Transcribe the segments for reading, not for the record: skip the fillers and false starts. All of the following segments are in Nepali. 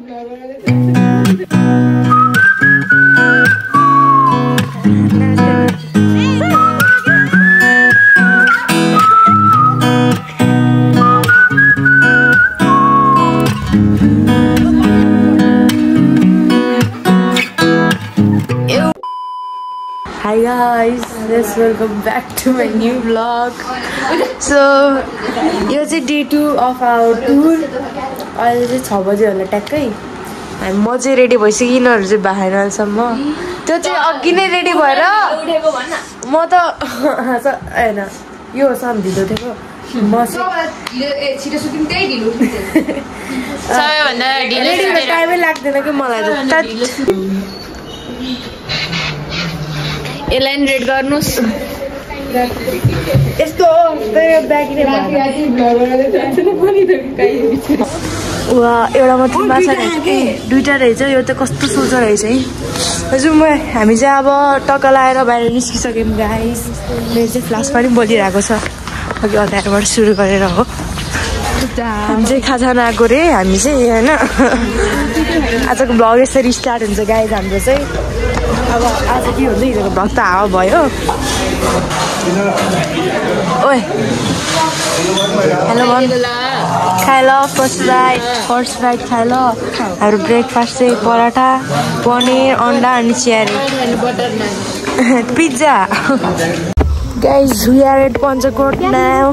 Hi guys, let's welcome back to my new vlog. So, यो चाहिँ day 2 of our tour. अहिले चाहिँ 6 बजे होला ट्याक्कै. म चाहिँ रेडी भइसक्यो, यिनीहरू चाहिँ बाहिर अहिलेसम्म. त्यो चाहिँ अघि नै रेडी भएर म त हैन यो सम्झिँदै थिएको. म छिटो सुटिङ त्यही ढिलो सबैभन्दा ढिलो टाइमै लाग्दैन कि मलाई त. एलाइन रेड गर्नुस् यस्तो वा एउटा मात्रै माछा दुईटा रहेछ. यो त कस्तो सोचो रहेछ है. हजुर हामी चाहिँ अब टक्क लाएर बाहिर निस्किसक्यौँ गाइस. मेरो चाहिँ फ्लास पनि बोलिरहेको छ अघि अँध्यारोबाट सुरु गरेर हो. हामी चाहिँ खाजाना आएको रे हामी चाहिँ होइन. आजको भ्लग यसरी स्टार्ट हुन्छ गाइस हाम्रो चाहिँ. अब आज के हुन्छ हिजोको भ्लग त हावा भयो. ओए हेलो खाए ल फर्स्ट राइट खाए ल. हाम्रो ब्रेकफास्ट चाहिँ पराठा पनिर अन्डा अनि चियर pizza. Guys we are at Panchkot now.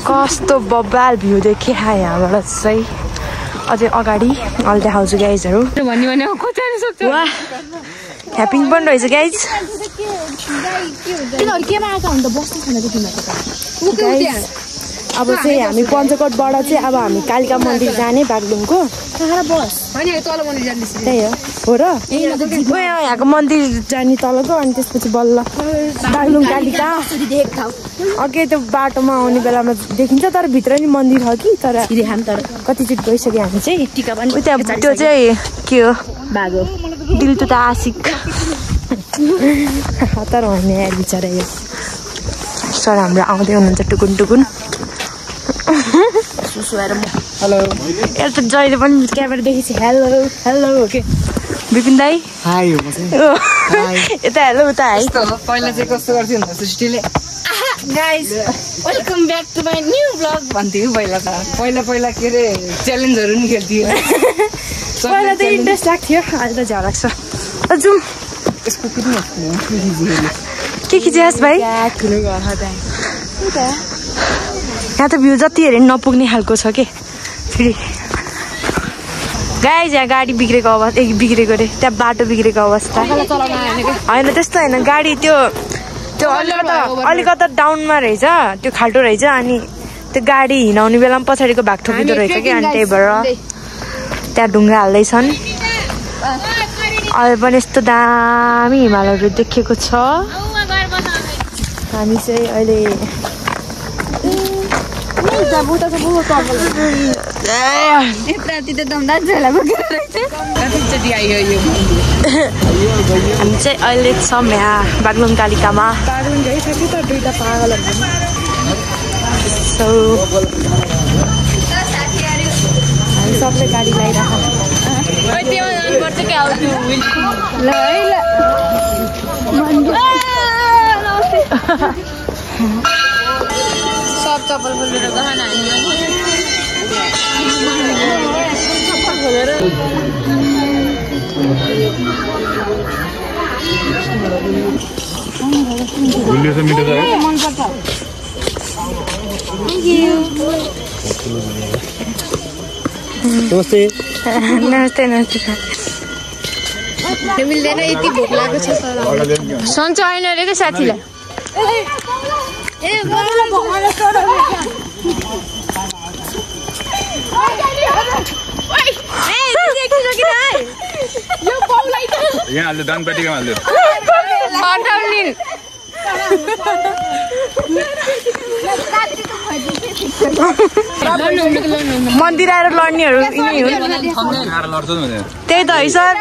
कस्तो बब्बाल भ्यू देखेँ यहाँबाट चाहिँ. अझै अगाडि अहिले देखाउँछु गाइजहरू. वाह ह्यापिङ पनि रहेछ गाइज. अब चाहिँ हामी पञ्चकोटबाट चाहिँ अब हामी कालिका मन्दिर जाने बागलुङको. त्यही हो र यहाँको मन्दिर जाने तलको. अनि त्यसपछि बल्ल बागलुङ कालिका. अघि त्यो बाटोमा आउने बेलामा देखिन्छ तर भित्र नि मन्दिर हो कि. तर कतिचोटि गइसक्यो हामी चाहिँ. त्यो चाहिँ के हो बाघो दिल त आशिक तर भन्ने यार बिचरा. यो सर हाम्रो आउँदै हुनुहुन्छ टुकुन टुकुन. हेलो एउटा त जहिले पनि क्यामेरा देखेपछि हेलो हेलो हो कि विपिन दाई. हाई हो यता हेलो उता है. पहिला चाहिँ कस्तो गर्थ्यो भन्दा सृष्टिले guys welcome back to my new vlog भन्थ्यो. पहिला के अरे च्यालेन्जहरू नि खेल्थ्यो. पहिला त इन्ट्रेस्ट लाग्थ्यो अहिले त झ्याउ लाग्छ. जाउँ यसको के खिचिहास् भाइ. यहाँ त भ्यू जति हेरे नपुग्ने खालको छ कि फेरि. गाइस यहाँ गाडी बिग्रेको अवस्था बिग्रेको रे. त्यहाँ बाटो बिग्रेको अवस्था होइन त्यस्तो होइन. गाडी त्यो अलिकता डाउनमा रहेछ. त्यो खाल्टो रहेछ. अनि त्यो गाडी हिँडाउने बेलामा पछाडिको भाग ठोकिँदो रहेछ कि. अनि त्यही भएर त्यहाँ ढुङ्गा हाल्दैछन्. अहिले पनि यस्तो दामी हिमालहरू देखेको छ. हामी चाहिँ अहिले हामी चाहिँ अहिले छौँ यहाँ बागलुङ कालिकामा. हामी सबले गाडी लगाइरहेको. सब चप्पल खोलेर गहन नमस्ते नमस्ते नमस्ते. मिल्दैन यति भोक लागेको छ. सन्च होइन अरे क्या साथीलाई. यहाँ हाल्दै दान पेटीमा हाल्दै मन्दिर आएर लड्नेहरू त्यही त है सर.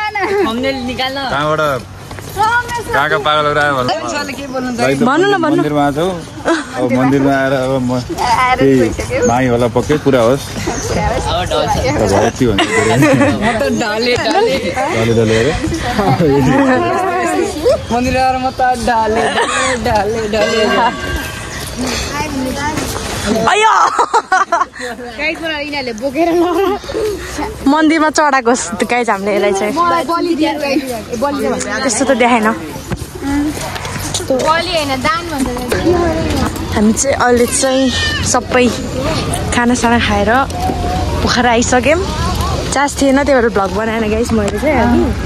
कहाँबाट कहाँका पागलहरू आयो भन्नु न भन्नु मन्दिरमा आएको अब मन्दिरमा आएर अब म त्यही माई होला पक्कै पुरा होस् डले मन्दिर आएर म त ढाले अयो मन्दिरमा चढाएको गाइज हामीले यसलाई चाहिँ त्यस्तो त देखाएन हामी चाहिँ अहिले चाहिँ सबै खानासाना खाएर पोखरा आइसक्यौँ चास थिएन त्यही भएर भ्लग बनाएन गाइस मैले चाहिँ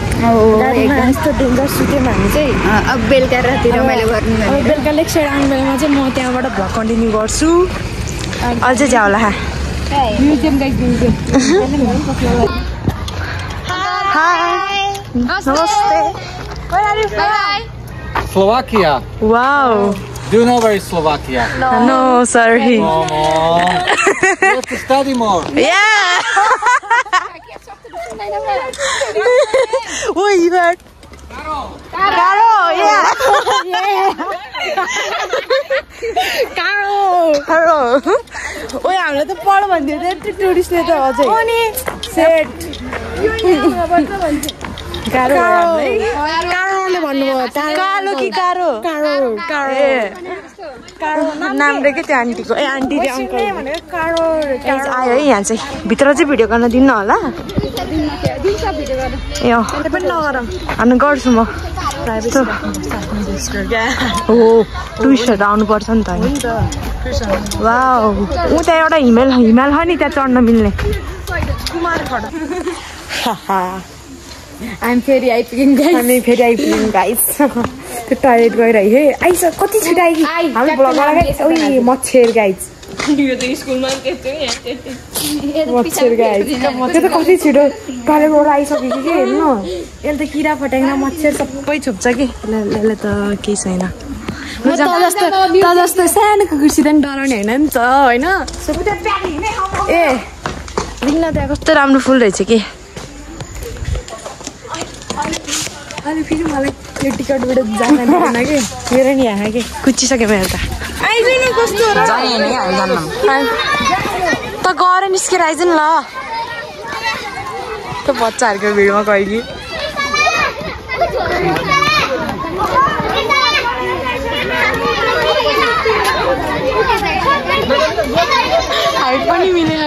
यस्तो डेन्जर सुत्यौँ हामी चाहिँ अब बेलुका राति रमाइलो गर्नु बेलुका लेक साइड आउने बेलामा चाहिँ म त्यहाँबाट भ्लग कन्टिन्यू गर्छु अझै जाउला नमस्ते Slovakia. Wow. Do you know where is Slovakia? No, sorry. You have to study more. Yeah. What you heard? Caro, yeah. Caro. ओए हामीले त पढ भन्दियो त्यो टुरिस्टले त अझै अनि सेट कारोले भन्नुभयो कालो कि कारो कारो नाम रेखे त्यो आन्टीको ए आन्टी अङ्कल आयो है यहाँ चाहिँ भित्र चाहिँ भिडियो गर्न दिन्न होला ए अनि गर्छु म हो टुरिस्टहरू आउनुपर्छ नि त वाउ उता एउटा हिमाल छ नि त्यहाँ चढ्न मिल्ने हामी फेरि आइपुग्यौँ गाइस त्यो टोयलेट गइरह्यो है आइस कति छिटो आइगयो हामी ब्लग लगाए मच्छर गाइस मच्छर गाइस त्यो त कति छिटो टोयलेटबाट आइसक्यो कि हेर्नु यसले त किरा फट्याङ्ग्रा मच्छर सबै छुप्छ कि यसले त केही छैन त जस्तो सानो कुकुरसित नि डराउने होइन नि त होइन ए लिन त्यहाँ कस्तो राम्रो फुल रहेछ कि अहिले फेरि मलाई यो टिकटबाट जान दिएन कि मेरो नि यहाँ कि कुचिसक्यो मेरो त आइदिनु कस्तो त गएर निस्केर आइज नि ल त्यो बच्चाहरूको भिडमा कहिले हाइट पनि मिलेन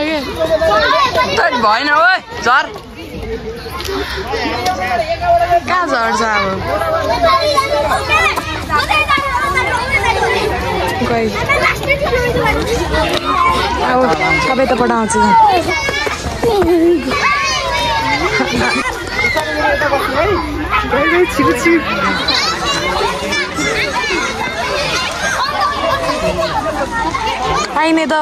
क्या भएन हो झर कहाँ झर्छ अब सबै त पठाउँछ आइने त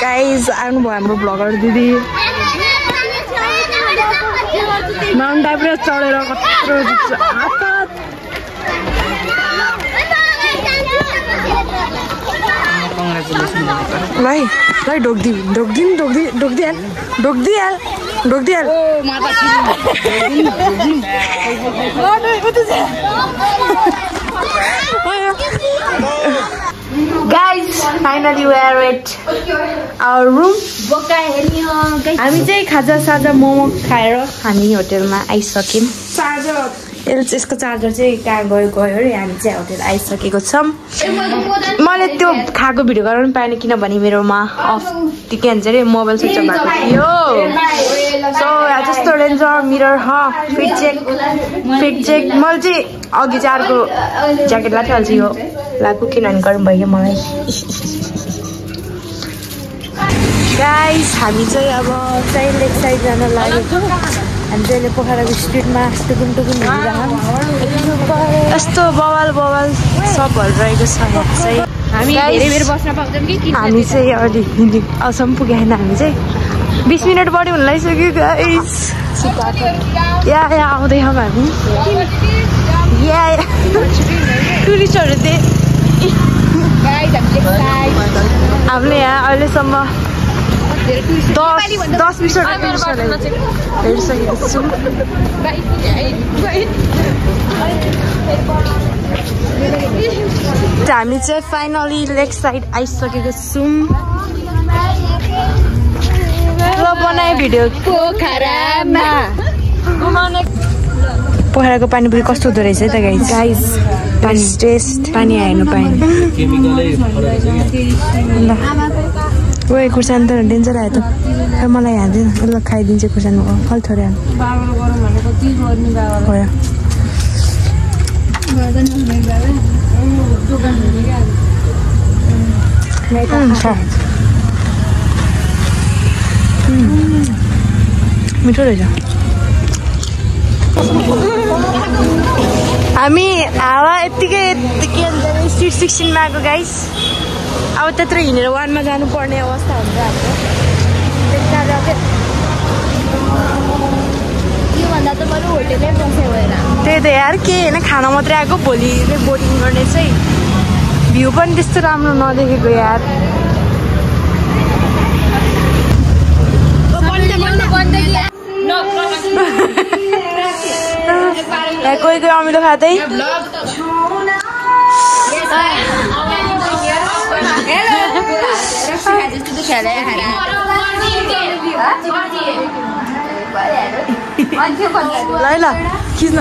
गाइज आउनुभयो हाम्रो ब्लगर दिदी माउन्ट एभरेस्ट चढेर कत्रो लै ढोक्दिहाल Guys, finally we are at our room. हामी चाहिँ खाजा साजा मोमो खाएर हामी होटेलमा आइसक्यौँ यसको चार्जर चाहिँ कहाँ गयो अरे हामी चाहिँ होटेल आइसकेको छौँ मैले त्यो खाएको भिडियो गर्न पनि पाएन किनभने मेरोमा अफ के भन्छ अरे मोबाइल स्विच अफ भएको थियो सो जस्तो रेन्जर मिरर फिट चेक मैले चाहिँ अघि चाहिँ अर्को ज्याकेट लाएको अल्छी हो लाग्यो किनभने गर्नु भयो मलाई गाइस हामी चाहिँ अब चाहिँ लेक साइड जान लागेको हामी चाहिँ पोखराको स्ट्रिटमा टुकुन यस्तो बवाल सबहरू रहेको छ चाहिँ हामी चाहिँ अलि असम पुगेन हामी चाहिँ 20 मिनट बढी हुन लागिसक्यो गाइस या आउँदैछौँ हामी या टुरिस्टहरू हामीले यहाँ अहिलेसम्म हेरिसकेको छु हामी चाहिँ फाइनली लेक साइड आइसकेको छौँ बनाए भिडियो पोखराको पानीपुरी कस्तो हुँदो रहेछ है त गाइस पानी टेस्ट पानी हेर्नु पाएँ ल ओ खुर्सानी त डेन्जर आयो त मलाई हाल्दैन ल खाइदिन्छ खुर्सानी अलि थोरै मिठो रहेछ हामी हावा यत्तिकै स्ट्रिट 16 मा आएको गाइस अब त्यत्रो हिँडेर 1 मा जानुपर्ने अवस्था हुन्छ हाम्रो त्योभन्दा त बरु होटेलै बस्यो भएर त्यही त यार के होइन खाना मात्रै आएको भोलि बोटिङ गर्ने चाहिँ भ्यू पनि त्यस्तो राम्रो नदेखेको यार कोही कोही अमिलो खाँदै ल खिच्न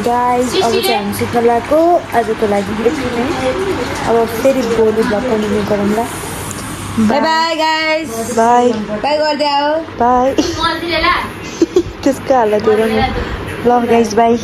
गाइस अब चाहिँ हामी सुत्न लागेको आजको लागि यति नै अब फेरि भोलि भ्लग कन्टिन्यू गरौँला by by guys by by गर्दै आओ बाई त्यसको हालत हेरौँ ल गाइस बाई